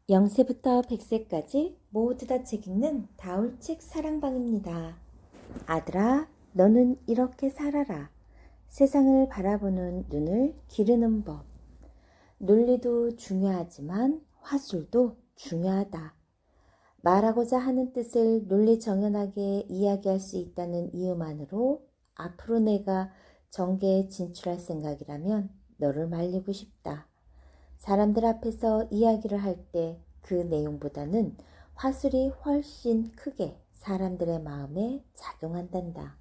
0세부터 100세까지 모두 다 책 읽는 다울책 사랑방입니다. 아들아, 너는 이렇게 살아라. 세상을 바라보는 눈을 기르는 법. 논리도 중요하지만 화술도 중요하다. 말하고자 하는 뜻을 논리 정연하게 이야기할 수 있다는 이유만으로 앞으로 내가 정계에 진출할 생각이라면 너를 말리고 싶다. 사람들 앞에서 이야기를 할 때 그 내용보다는 화술이 훨씬 크게 사람들의 마음에 작용한단다.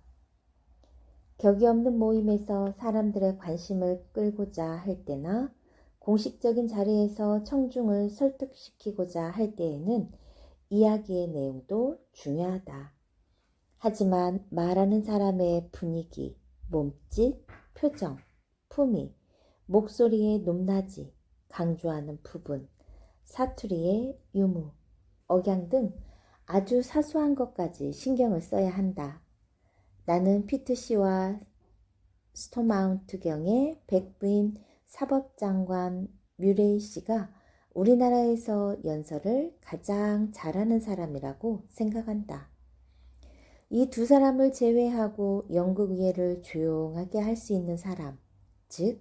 격이 없는 모임에서 사람들의 관심을 끌고자 할 때나 공식적인 자리에서 청중을 설득시키고자 할 때에는 이야기의 내용도 중요하다. 하지만 말하는 사람의 분위기, 몸짓, 표정, 품위, 목소리의 높낮이, 강조하는 부분, 사투리의 유무, 억양 등 아주 사소한 것까지 신경을 써야 한다. 나는 피트 씨와 스토마운트 경의 백부인 사법장관 뮤레이 씨가 우리나라에서 연설을 가장 잘하는 사람이라고 생각한다. 이 두 사람을 제외하고 연극 이해를 조용하게 할 수 있는 사람, 즉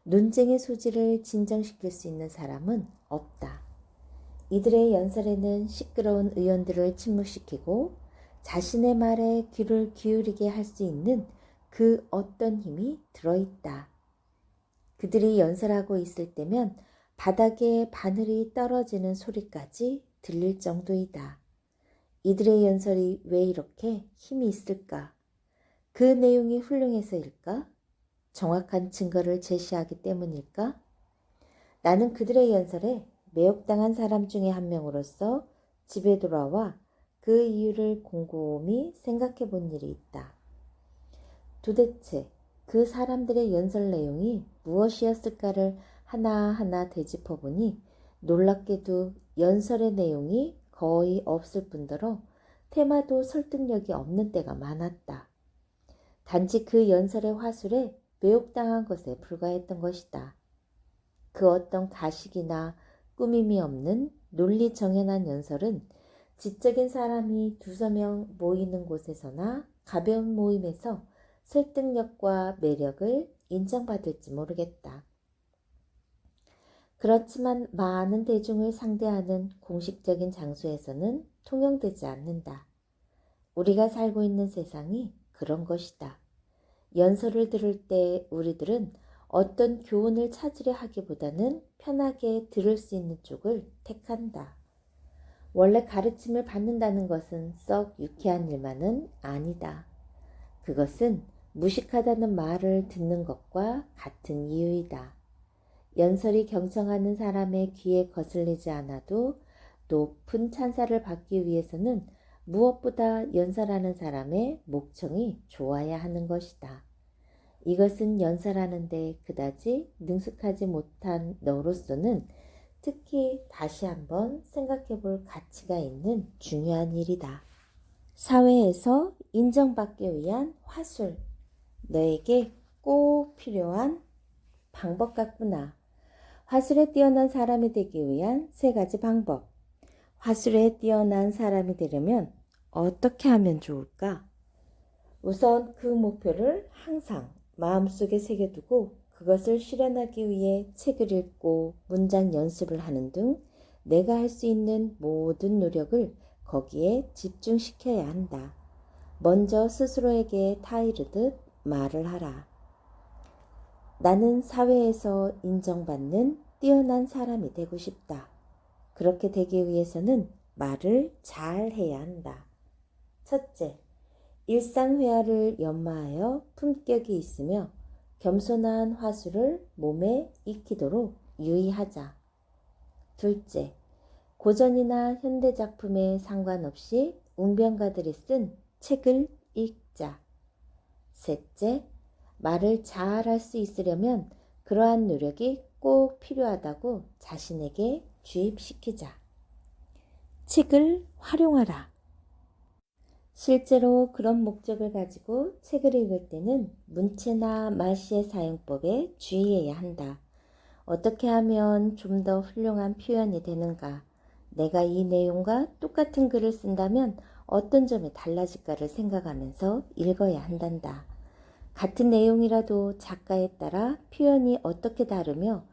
논쟁의 소지를 진정시킬 수 있는 사람은 없다. 이들의 연설에는 시끄러운 의원들을 침묵시키고 자신의 말에 귀를 기울이게 할 수 있는 그 어떤 힘이 들어있다. 그들이 연설하고 있을 때면 바닥에 바늘이 떨어지는 소리까지 들릴 정도이다. 이들의 연설이 왜 이렇게 힘이 있을까? 그 내용이 훌륭해서일까? 정확한 증거를 제시하기 때문일까? 나는 그들의 연설에 매혹당한 사람 중에 한 명으로서 집에 돌아와 그 이유를 곰곰이 생각해 본 일이 있다. 도대체 그 사람들의 연설 내용이 무엇이었을까를 하나하나 되짚어 보니 놀랍게도 연설의 내용이 거의 없을 뿐더러 테마도 설득력이 없는 때가 많았다. 단지 그 연설의 화술에 매혹당한 것에 불과했던 것이다. 그 어떤 가식이나 꾸밈이 없는 논리 정연한 연설은 지적인 사람이 두세 명 모이는 곳에서나 가벼운 모임에서 설득력과 매력을 인정받을지 모르겠다. 그렇지만 많은 대중을 상대하는 공식적인 장소에서는 통용되지 않는다. 우리가 살고 있는 세상이 그런 것이다. 연설을 들을 때 우리들은 어떤 교훈을 찾으려 하기보다는 편하게 들을 수 있는 쪽을 택한다. 원래 가르침을 받는다는 것은 썩 유쾌한 일만은 아니다. 그것은 무식하다는 말을 듣는 것과 같은 이유이다. 연설이 경청하는 사람의 귀에 거슬리지 않아도 높은 찬사를 받기 위해서는 무엇보다 연설하는 사람의 목청이 좋아야 하는 것이다. 이것은 연설하는데 그다지 능숙하지 못한 너로서는 특히 다시 한번 생각해 볼 가치가 있는 중요한 일이다. 사회에서 인정받기 위한 화술. 너에게 꼭 필요한 방법 같구나. 화술에 뛰어난 사람이 되기 위한 3가지 방법. 화술에 뛰어난 사람이 되려면 어떻게 하면 좋을까? 우선 그 목표를 항상 마음속에 새겨두고 그것을 실현하기 위해 책을 읽고 문장 연습을 하는 등 내가 할 수 있는 모든 노력을 거기에 집중시켜야 한다. 먼저 스스로에게 타이르듯 말을 하라. 나는 사회에서 인정받는 뛰어난 사람이 되고 싶다. 그렇게 되기 위해서는 말을 잘 해야 한다. 첫째, 일상회화를 연마하여 품격이 있으며 겸손한 화술을 몸에 익히도록 유의하자. 둘째, 고전이나 현대작품에 상관없이 웅변가들이 쓴 책을 읽자. 셋째, 말을 잘 할 수 있으려면 그러한 노력이 꼭 필요하다고 자신에게 주입시키자. 책을 활용하라. 실제로 그런 목적을 가지고 책을 읽을 때는 문체나 말시의 사용법에 주의해야 한다. 어떻게 하면 좀 더 훌륭한 표현이 되는가? 내가 이 내용과 똑같은 글을 쓴다면 어떤 점이 달라질까를 생각하면서 읽어야 한단다. 같은 내용이라도 작가에 따라 표현이 어떻게 다르며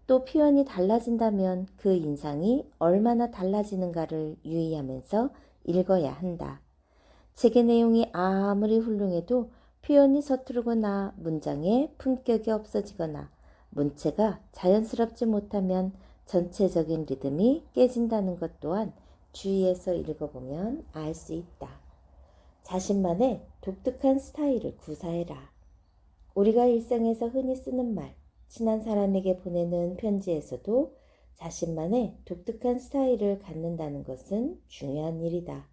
또 표현이 달라진다면 그 인상이 얼마나 달라지는가를 유의하면서 읽어야 한다. 책의 내용이 아무리 훌륭해도 표현이 서투르거나 문장에 품격이 없어지거나 문체가 자연스럽지 못하면 전체적인 리듬이 깨진다는 것 또한 주의해서 읽어보면 알 수 있다. 자신만의 독특한 스타일을 구사해라. 우리가 일상에서 흔히 쓰는 말, 친한 사람에게 보내는 편지에서도 자신만의 독특한 스타일을 갖는다는 것은 중요한 일이다.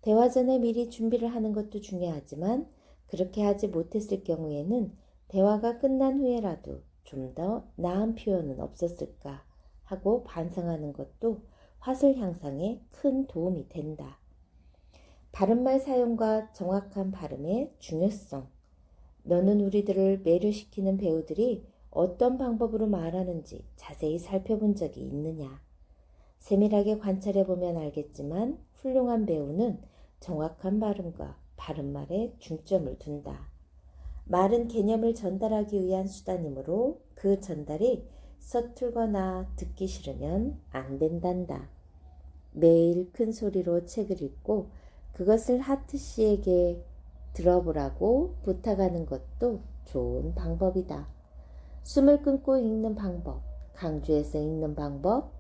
대화 전에 미리 준비를 하는 것도 중요하지만 그렇게 하지 못했을 경우에는 대화가 끝난 후에라도 좀 더 나은 표현은 없었을까 하고 반성하는 것도 화술 향상에 큰 도움이 된다. 바른말 사용과 정확한 발음의 중요성. 너는 우리들을 매료시키는 배우들이 어떤 방법으로 말하는지 자세히 살펴본 적이 있느냐? 세밀하게 관찰해보면 알겠지만 훌륭한 배우는 정확한 발음과 바른말에 중점을 둔다. 말은 개념을 전달하기 위한 수단이므로 그 전달이 서툴거나 듣기 싫으면 안 된단다. 매일 큰 소리로 책을 읽고 그것을 하트 씨에게 들어보라고 부탁하는 것도 좋은 방법이다. 숨을 끊고 읽는 방법, 강조해서 읽는 방법,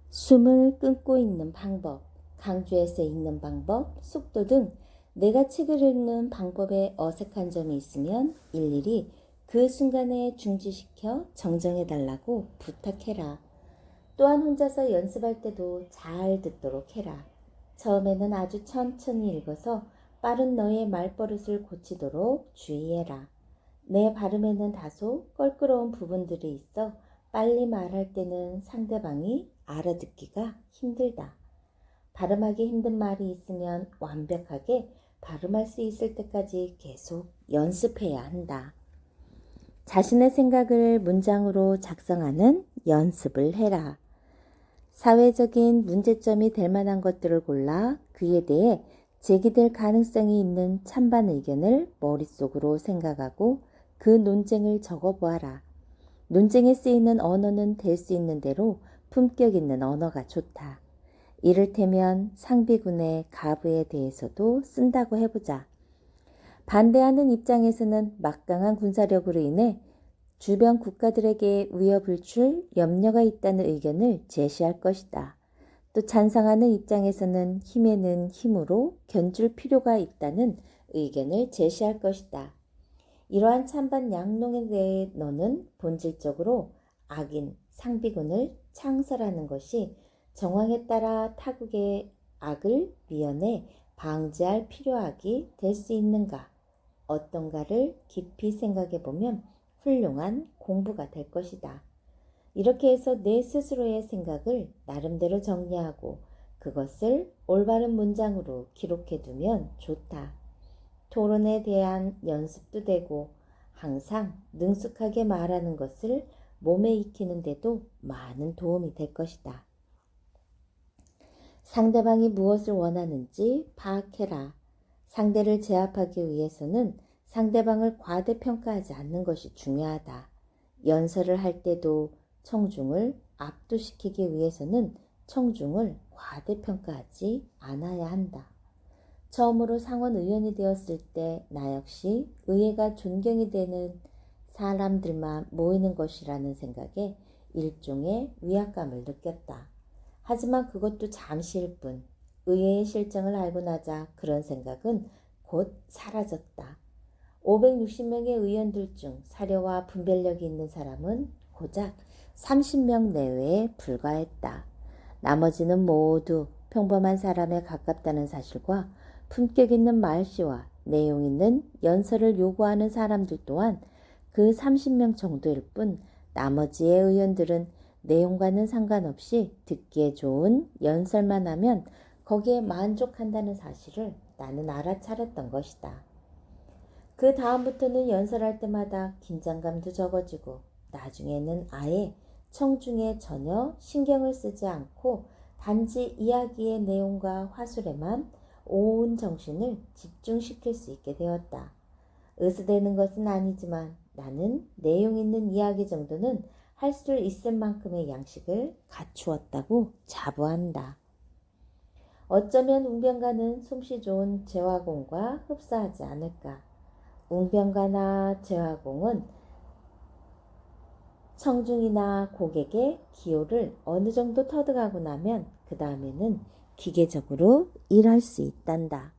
숨을 끊고 읽는 방법, 강조해서 읽는 방법, 속도 등 내가 책을 읽는 방법에 어색한 점이 있으면 일일이 그 순간에 중지시켜 정정해달라고 부탁해라. 또한 혼자서 연습할 때도 잘 듣도록 해라. 처음에는 아주 천천히 읽어서 빠른 너의 말버릇을 고치도록 주의해라. 내 발음에는 다소 껄끄러운 부분들이 있어 빨리 말할 때는 상대방이 알아듣기가 힘들다. 발음하기 힘든 말이 있으면 완벽하게 발음할 수 있을 때까지 계속 연습해야 한다. 자신의 생각을 문장으로 작성하는 연습을 해라. 사회적인 문제점이 될 만한 것들을 골라 그에 대해 제기될 가능성이 있는 찬반 의견을 머릿속으로 생각하고 그 논쟁을 적어보아라. 논쟁에 쓰이는 언어는 될 수 있는 대로 품격 있는 언어가 좋다. 이를테면 상비군의 가부에 대해서도 쓴다고 해보자. 반대하는 입장에서는 막강한 군사력으로 인해 주변 국가들에게 위협을 줄 염려가 있다는 의견을 제시할 것이다. 또 찬성하는 입장에서는 힘에는 힘으로 견줄 필요가 있다는 의견을 제시할 것이다. 이러한 찬반 양론에 대해 너는 본질적으로 악인 상비군을 창설하는 것이 정황에 따라 타국의 악을 미연에 방지할 필요악이 될 수 있는가, 어떤가를 깊이 생각해 보면 훌륭한 공부가 될 것이다. 이렇게 해서 내 스스로의 생각을 나름대로 정리하고 그것을 올바른 문장으로 기록해 두면 좋다. 토론에 대한 연습도 되고 항상 능숙하게 말하는 것을 몸에 익히는 데도 많은 도움이 될 것이다. 상대방이 무엇을 원하는지 파악해라. 상대를 제압하기 위해서는 상대방을 과대평가하지 않는 것이 중요하다. 연설을 할 때도 청중을 압도시키기 위해서는 청중을 과대평가하지 않아야 한다. 처음으로 상원 의원이 되었을 때 나 역시 의회가 존경이 되는 사람들만 모이는 것이라는 생각에 일종의 위압감을 느꼈다. 하지만 그것도 잠시일 뿐 의회의 실정을 알고 나자 그런 생각은 곧 사라졌다. 560명의 의원들 중 사려와 분별력이 있는 사람은 고작 30명 내외에 불과했다. 나머지는 모두 평범한 사람에 가깝다는 사실과 품격 있는 말씨와 내용 있는 연설을 요구하는 사람들 또한 그 30명 정도일 뿐 나머지의 의원들은 내용과는 상관없이 듣기에 좋은 연설만 하면 거기에 만족한다는 사실을 나는 알아차렸던 것이다. 그 다음부터는 연설할 때마다 긴장감도 적어지고 나중에는 아예 청중에 전혀 신경을 쓰지 않고 단지 이야기의 내용과 화술에만 온 정신을 집중시킬 수 있게 되었다. 의수되는 것은 아니지만 나는 내용 있는 이야기 정도는 할 수 있을 만큼의 양식을 갖추었다고 자부한다. 어쩌면 웅변가는 솜씨 좋은 제화공과 흡사하지 않을까. 웅변가나 제화공은 청중이나 고객의 기호를 어느 정도 터득하고 나면 그 다음에는 기계적으로 일할 수 있단다.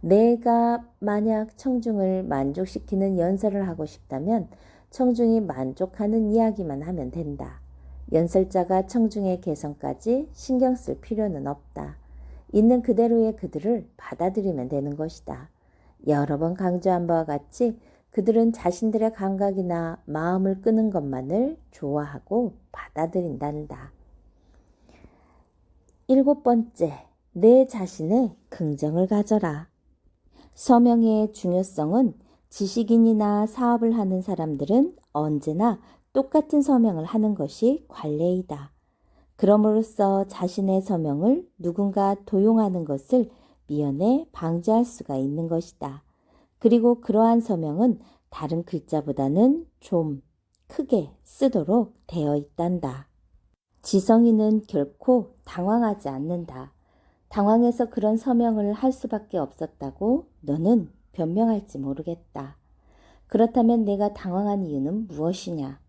내가 만약 청중을 만족시키는 연설을 하고 싶다면 청중이 만족하는 이야기만 하면 된다. 연설자가 청중의 개성까지 신경 쓸 필요는 없다. 있는 그대로의 그들을 받아들이면 되는 것이다. 여러 번 강조한 바와 같이 그들은 자신들의 감각이나 마음을 끄는 것만을 좋아하고 받아들인단다. 7번째, 내 자신의 긍정을 가져라. 서명의 중요성은 지식인이나 사업을 하는 사람들은 언제나 똑같은 서명을 하는 것이 관례이다. 그럼으로써 자신의 서명을 누군가 도용하는 것을 미연에 방지할 수가 있는 것이다. 그리고 그러한 서명은 다른 글자보다는 좀 크게 쓰도록 되어 있단다. 지성인은 결코 당황하지 않는다. 당황해서 그런 서명을 할 수밖에 없었다고 너는 변명할지 모르겠다. 그렇다면 내가 당황한 이유는 무엇이냐?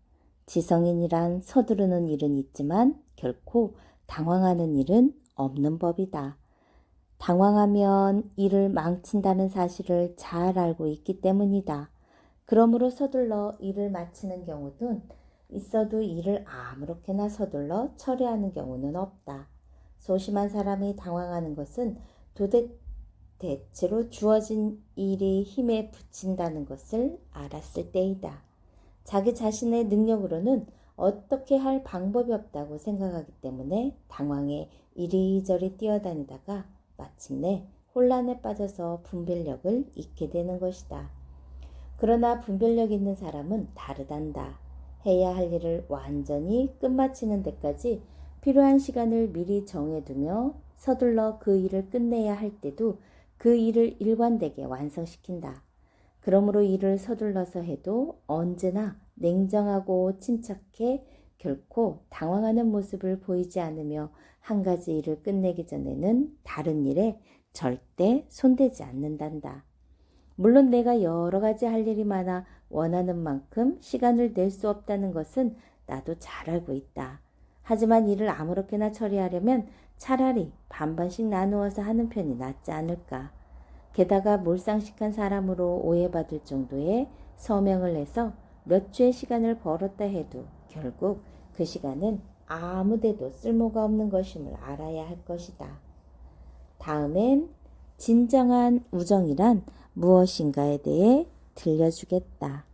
지성인이란 서두르는 일은 있지만 결코 당황하는 일은 없는 법이다. 당황하면 일을 망친다는 사실을 잘 알고 있기 때문이다. 그러므로 서둘러 일을 마치는 경우는 있어도 일을 아무렇게나 서둘러 처리하는 경우는 없다. 소심한 사람이 당황하는 것은 대체로 주어진 일이 힘에 부친다는 것을 알았을 때이다. 자기 자신의 능력으로는 어떻게 할 방법이 없다고 생각하기 때문에 당황해 이리저리 뛰어다니다가 마침내 혼란에 빠져서 분별력을 잃게 되는 것이다. 그러나 분별력 있는 사람은 다르단다. 해야 할 일을 완전히 끝마치는 데까지 필요한 시간을 미리 정해두며 서둘러 그 일을 끝내야 할 때도 그 일을 일관되게 완성시킨다. 그러므로 일을 서둘러서 해도 언제나 냉정하고 침착해 결코 당황하는 모습을 보이지 않으며 한 가지 일을 끝내기 전에는 다른 일에 절대 손대지 않는단다. 물론 내가 여러 가지 할 일이 많아 원하는 만큼 시간을 낼 수 없다는 것은 나도 잘 알고 있다. 하지만 일을 아무렇게나 처리하려면 차라리 반반씩 나누어서 하는 편이 낫지 않을까. 게다가 몰상식한 사람으로 오해받을 정도의 서명을 해서 몇 주의 시간을 벌었다 해도 결국 그 시간은 아무데도 쓸모가 없는 것임을 알아야 할 것이다. 다음엔 진정한 우정이란 무엇인가에 대해 들려주겠다.